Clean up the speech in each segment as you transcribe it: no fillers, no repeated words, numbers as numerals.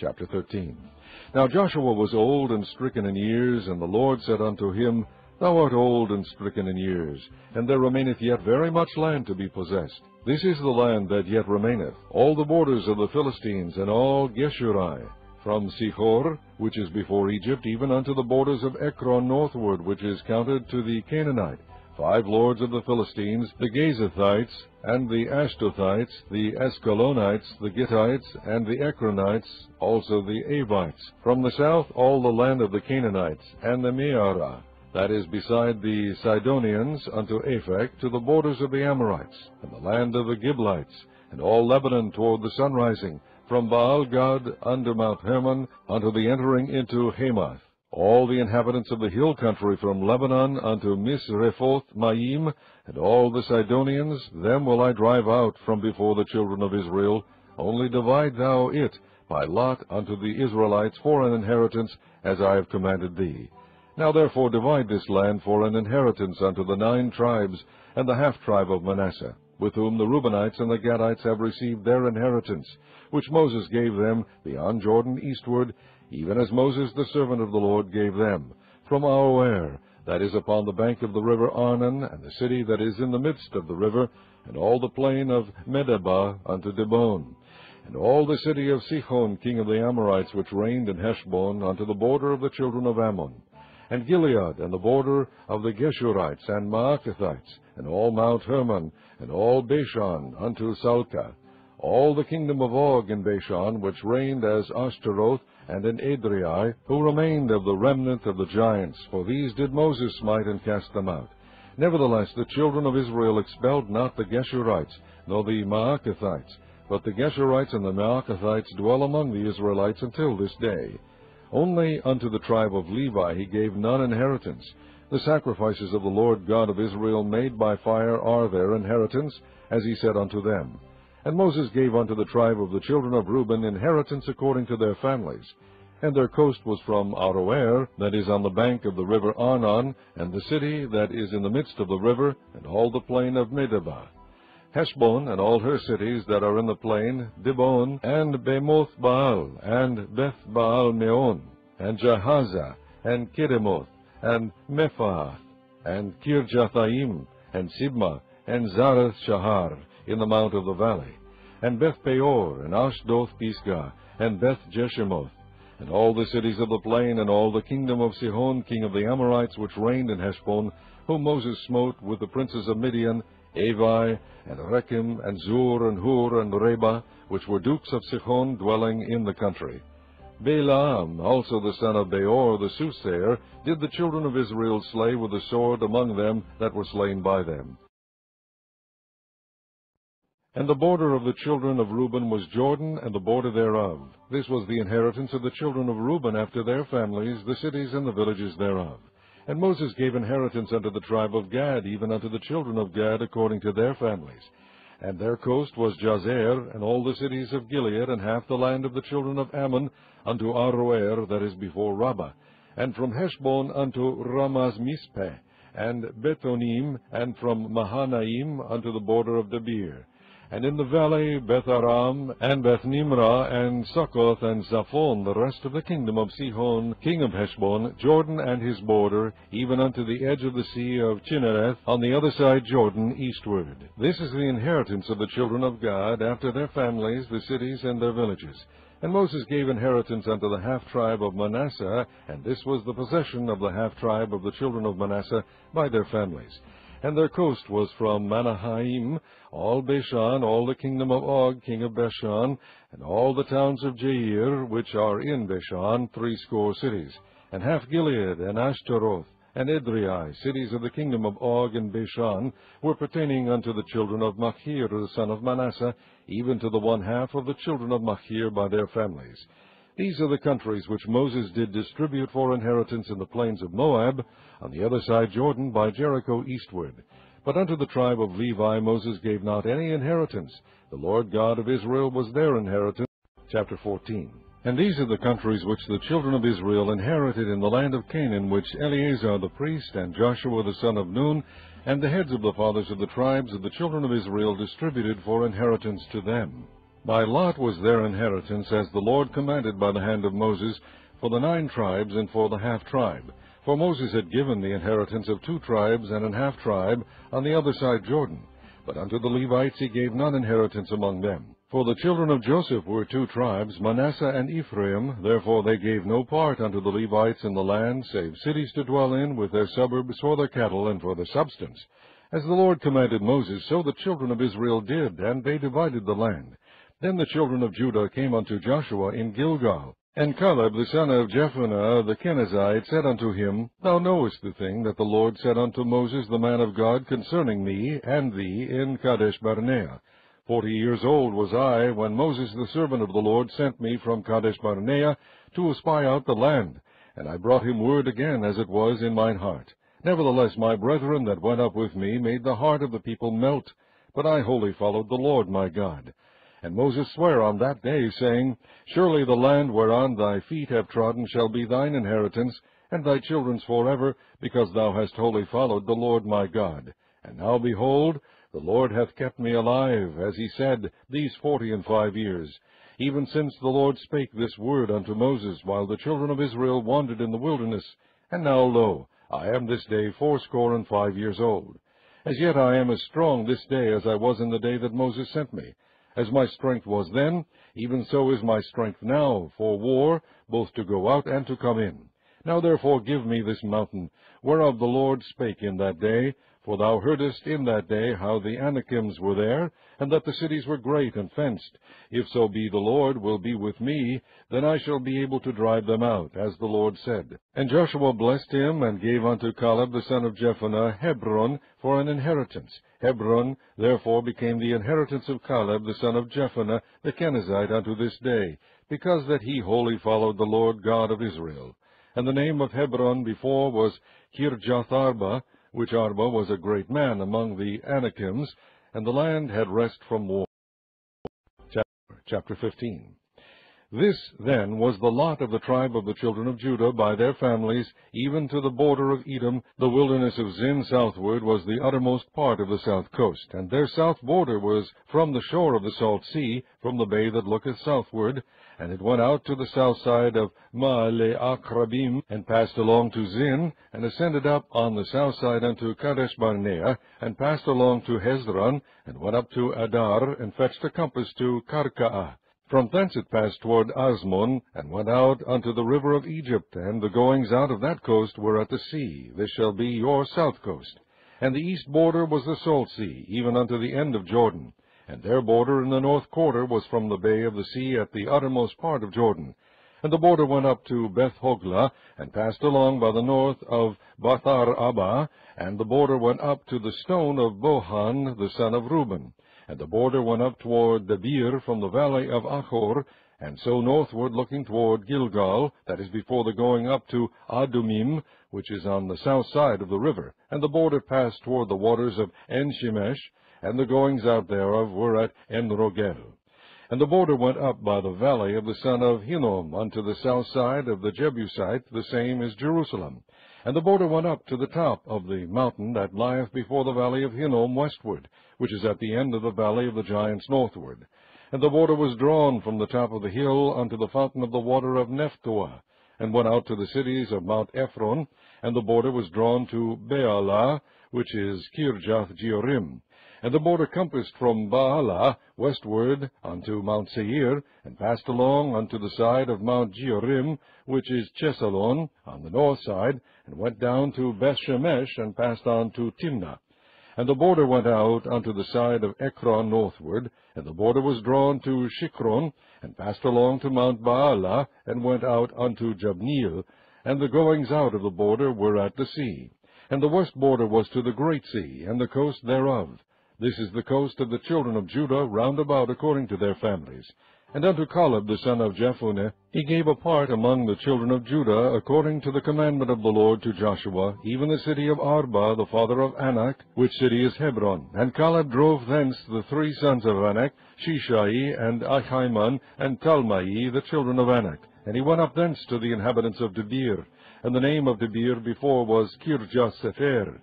Chapter 13. Now Joshua was old and stricken in years, and the Lord said unto him, Thou art old and stricken in years, and there remaineth yet very much land to be possessed. This is the land that yet remaineth, all the borders of the Philistines, and all Geshuri, from Sihor, which is before Egypt, even unto the borders of Ekron northward, which is counted to the Canaanite. 5 lords of the Philistines, the Gazathites, and the Ashtothites, the Askelonites, the Gittites, and the Ekronites, also the Avites. From the south all the land of the Canaanites, and the Mearah, that is beside the Sidonians, unto Aphek, to the borders of the Amorites, and the land of the Giblites, and all Lebanon toward the sunrising, from Baal-Gad unto Mount Hermon, unto the entering into Hamath. All the inhabitants of the hill country from Lebanon unto Misrephoth-Maim, and all the Sidonians, them will I drive out from before the children of Israel. Only divide thou it by lot unto the Israelites for an inheritance, as I have commanded thee. Now therefore divide this land for an inheritance unto the 9 tribes, and the half-tribe of Manasseh, with whom the Reubenites and the Gadites have received their inheritance, which Moses gave them beyond Jordan eastward, even as Moses the servant of the Lord gave them, from Aroer, that is upon the bank of the river Arnon, and the city that is in the midst of the river, and all the plain of Medeba unto Dibon, and all the city of Sihon king of the Amorites, which reigned in Heshbon, unto the border of the children of Ammon, and Gilead, and the border of the Geshurites and Maacathites, and all Mount Hermon, and all Bashan unto Salcah, all the kingdom of Og in Bashan, which reigned as Ashtaroth, and in Adriai, who remained of the remnant of the giants, for these did Moses smite and cast them out. Nevertheless the children of Israel expelled not the Geshurites, nor the Maacathites, but the Geshurites and the Maacathites dwell among the Israelites until this day. Only unto the tribe of Levi he gave none inheritance. The sacrifices of the Lord God of Israel made by fire are their inheritance, as he said unto them. And Moses gave unto the tribe of the children of Reuben inheritance according to their families. And their coast was from Aroer, that is on the bank of the river Arnon, and the city that is in the midst of the river, and all the plain of Medeba. Heshbon, and all her cities that are in the plain, Dibon, and Bemoth Baal, and Beth Baal Meon, and Jahaza, and Kedemoth, and Mephaath, and Kirjathaim, and Sibma, and Zareth Shahar, in the mount of the valley, and Beth Peor, and Ashdoth Pisgah, and Beth Jeshimoth, and all the cities of the plain, and all the kingdom of Sihon king of the Amorites, which reigned in Heshbon, whom Moses smote with the princes of Midian, Evi, and Rechem, and Zur, and Hur, and Reba, which were dukes of Sihon, dwelling in the country. Balaam, also the son of Beor the soothsayer, did the children of Israel slay with the sword among them that were slain by them. And the border of the children of Reuben was Jordan, and the border thereof. This was the inheritance of the children of Reuben after their families, the cities and the villages thereof. And Moses gave inheritance unto the tribe of Gad, even unto the children of Gad, according to their families. And their coast was Jazer, and all the cities of Gilead, and half the land of the children of Ammon, unto Aroer, that is before Rabbah, and from Heshbon unto Ramaz-Mizpeh, and Bethonim, and from Mahanaim unto the border of Debir. And in the valley Beth-Aram, and Beth-Nimrah, and Succoth, and Zaphon, the rest of the kingdom of Sihon, king of Heshbon, Jordan and his border, even unto the edge of the sea of Chinnereth, on the other side Jordan, eastward. This is the inheritance of the children of Gad, after their families, the cities and their villages. And Moses gave inheritance unto the half-tribe of Manasseh, and this was the possession of the half-tribe of the children of Manasseh by their families. And their coast was from Manahaim, all Bashan, all the kingdom of Og, king of Bashan, and all the towns of Jair, which are in Bashan, 80 cities, and half Gilead, and Ashtaroth, and Edrei, cities of the kingdom of Og and Bashan, were pertaining unto the children of Machir, the son of Manasseh, even to the 1/2 of the children of Machir by their families. These are the countries which Moses did distribute for inheritance in the plains of Moab, on the other side Jordan, by Jericho eastward. But unto the tribe of Levi Moses gave not any inheritance. The Lord God of Israel was their inheritance. Chapter 14. And these are the countries which the children of Israel inherited in the land of Canaan, which Eleazar the priest, and Joshua the son of Nun, and the heads of the fathers of the tribes of the children of Israel distributed for inheritance to them. By lot was their inheritance, as the Lord commanded by the hand of Moses, for the 9 tribes and for the half-tribe. For Moses had given the inheritance of 2 tribes and an half-tribe on the other side Jordan. But unto the Levites he gave none inheritance among them. For the children of Joseph were 2 tribes, Manasseh and Ephraim. Therefore they gave no part unto the Levites in the land, save cities to dwell in, with their suburbs for their cattle and for their substance. As the Lord commanded Moses, so the children of Israel did, and they divided the land. Then the children of Judah came unto Joshua in Gilgal. And Caleb the son of Jephunneh the Kenizzite said unto him, Thou knowest the thing that the Lord said unto Moses the man of God concerning me and thee in Kadesh-barnea. 40 years old was I when Moses the servant of the Lord sent me from Kadesh-barnea to espy out the land. And I brought him word again as it was in mine heart. Nevertheless my brethren that went up with me made the heart of the people melt, but I wholly followed the Lord my God. And Moses sware on that day, saying, Surely the land whereon thy feet have trodden shall be thine inheritance, and thy children's forever, because thou hast wholly followed the Lord my God. And now, behold, the Lord hath kept me alive, as he said, these 45 years, even since the Lord spake this word unto Moses, while the children of Israel wandered in the wilderness. And now, lo, I am this day 85 years old. As yet I am as strong this day as I was in the day that Moses sent me. As my strength was then, even so is my strength now, for war, both to go out and to come in. Now therefore give me this mountain, whereof the Lord spake in that day, for thou heardest in that day how the Anakims were there, and that the cities were great and fenced. If so be the Lord will be with me, then I shall be able to drive them out, as the Lord said. And Joshua blessed him, and gave unto Caleb the son of Jephunneh Hebron for an inheritance. Hebron therefore became the inheritance of Caleb the son of Jephunneh the Kenizzite unto this day, because that he wholly followed the Lord God of Israel. And the name of Hebron before was Kirjath-arba, which Arba was a great man among the Anakims, and the land had rest from war. Chapter 15. This, then, was the lot of the tribe of the children of Judah by their families, even to the border of Edom. The wilderness of Zin southward was the uttermost part of the south coast, and their south border was from the shore of the salt sea, from the bay that looketh southward, and it went out to the south side of Maale-Akrabim, and passed along to Zin, and ascended up on the south side unto Kadesh-barnea, and passed along to Hezron, and went up to Adar, and fetched a compass to Karkaah. From thence it passed toward Asmon, and went out unto the river of Egypt, and the goings out of that coast were at the sea. This shall be your south coast. And the east border was the salt sea, even unto the end of Jordan. And their border in the north quarter was from the bay of the sea at the uttermost part of Jordan. And the border went up to Beth-hoglah, and passed along by the north of Bathar-abba, and the border went up to the stone of Bohan the son of Reuben. And the border went up toward Debir from the valley of Achor, and so northward looking toward Gilgal, that is before the going up to Adumim, which is on the south side of the river. And the border passed toward the waters of En-shemesh, and the goings out thereof were at En-rogel. And the border went up by the valley of the son of Hinnom unto the south side of the Jebusite, the same is Jerusalem. And the border went up to the top of the mountain that lieth before the valley of Hinnom westward, which is at the end of the valley of the giants northward. And the border was drawn from the top of the hill unto the fountain of the water of Nephtoah, and went out to the cities of Mount Ephron, and the border was drawn to Baalah, which is Kirjath-jearim. And the border compassed from Baalah westward unto Mount Seir, and passed along unto the side of Mount Jearim, which is Chesalon, on the north side, and went down to Beth-shemesh, and passed on to Timnah. And the border went out unto the side of Ekron northward, and the border was drawn to Shikron, and passed along to Mount Baalah, and went out unto Jabneel, and the goings out of the border were at the sea. And the west border was to the great sea, and the coast thereof. This is the coast of the children of Judah round about according to their families. And unto Caleb the son of Jephunneh he gave a part among the children of Judah, according to the commandment of the Lord to Joshua, even the city of Arba, the father of Anak, which city is Hebron. And Caleb drove thence the 3 sons of Anak, Shishai, and Ahiman, and Talmai, the children of Anak. And he went up thence to the inhabitants of Debir. And the name of Debir before was Kirjath-sepher.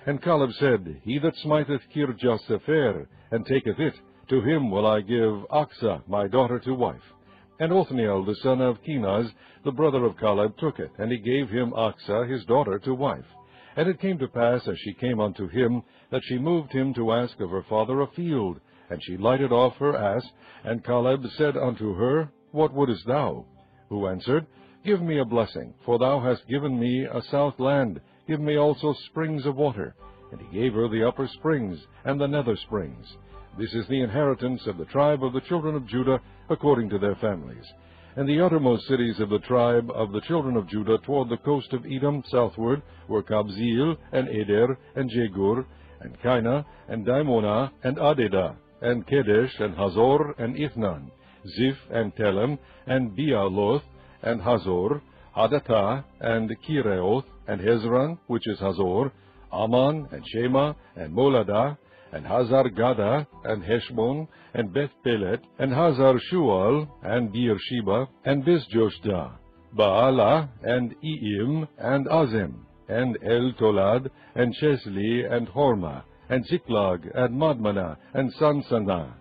And Caleb said, He that smiteth Kirjath-sepher, and taketh it, To him will I give Achsah my daughter to wife. And Othniel the son of Kenaz, the brother of Caleb, took it, and he gave him Achsah his daughter to wife. And it came to pass, as she came unto him, that she moved him to ask of her father a field. And she lighted off her ass, and Caleb said unto her, What wouldest thou? Who answered, Give me a blessing, for thou hast given me a south land. Give me also springs of water. And he gave her the upper springs and the nether springs. This is the inheritance of the tribe of the children of Judah, according to their families. And the uttermost cities of the tribe of the children of Judah toward the coast of Edom southward were Kabzeel, and Eder, and Jegur, and Kainah, and Dimonah, and Adedah, and Kedesh, and Hazor, and Ithnan, Ziph, and Telem, and Bealoth, and Hazor, Hadathah, and Kireoth, and Hezron, which is Hazor, Ammon, and Shema, and Moladah, and Hazar-Gadah, and Heshbon, and Beth-Pelet, and Hazar-Shual, and Beersheba, and Bisjoshdah, Baalah, and Eim, and Azem, and El-Tolad, and Chesli, and Hormah, and Ziklag, and Madmanah, and Sansannah,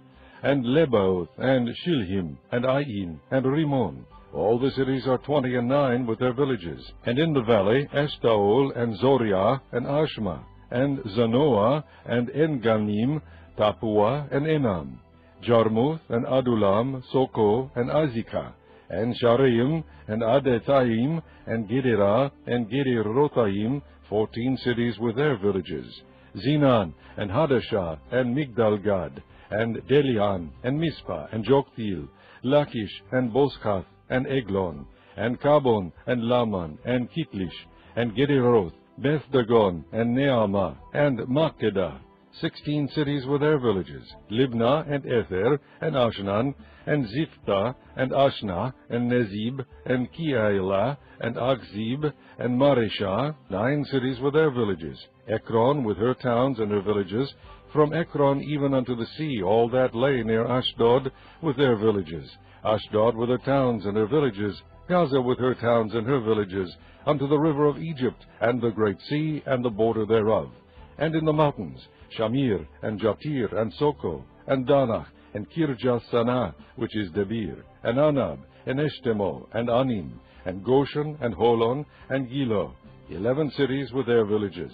and Lebaoth, and Shilhim, and Ain, and Rimmon. All the cities are 29 with their villages. And in the valley, Eshtaol, and Zoriah, and Ashma, and Zanoah, and En-Ganim, Tapua, and Enam, Jarmuth, and Adulam, Soko, and Azekah, and Shareim, and Adethaim, and Gederah, and Gederothaim, 14 cities with their villages, Zinan, and Hadashah, and Migdal-Gad, and Delian, and Mizpah, and Joktheel, Lachish, and Bozkath, and Eglon, and Kabon, and Laman, and Kitlish, and Gederoth, Beth-Dagon, and Neamah, and Makkedah, 16 cities with their villages, Libnah, and Ether, and Ashnan, and Ziphtah, and Ashnah, and Nezib, and Keilah, and Achzib, and Mareshah, 9 cities with their villages, Ekron with her towns and her villages, from Ekron even unto the sea, all that lay near Ashdod with their villages, Ashdod with her towns and her villages, Gaza with her towns and her villages, unto the river of Egypt, and the great sea, and the border thereof. And in the mountains, Shamir, and Jatir, and Soko, and Danach, and Kirjath-Sanah, which is Debir, and Anab, and Eshtemo, and Anim, and Goshen, and Holon, and Gilo, 11 cities with their villages,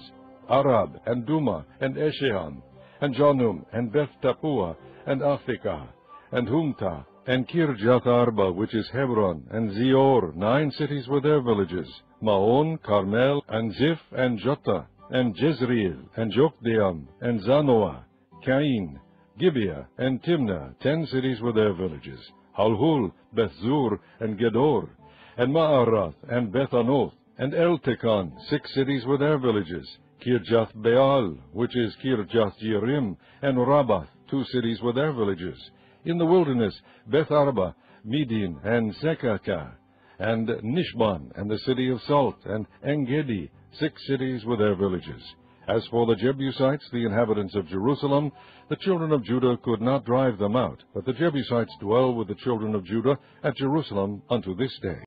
Arab, and Duma, and Eshean, and Janum, and Beth-Tapua, and Aphekah, and Humta, and Kirjath-Arba, which is Hebron, and Zior, 9 cities with their villages, Maon, Carmel, and Ziph, and Jotta, and Jezreel, and Jokdeam, and Zanoah, Cain, Gibeah, and Timnah, 10 cities with their villages, Halhul, Bethzur, and Gedor, and Ma'arath, and Bethanoth, and Eltekon, 6 cities with their villages, Kirjath-Baal, which is Kirjath-Jearim, and Rabbath, 2 cities with their villages. In the wilderness, Beth-Arba, Medin, and Sekakah, and Nishban, and the city of Salt, and En-Gedi, 6 cities with their villages. As for the Jebusites, the inhabitants of Jerusalem, the children of Judah could not drive them out, but the Jebusites dwell with the children of Judah at Jerusalem unto this day.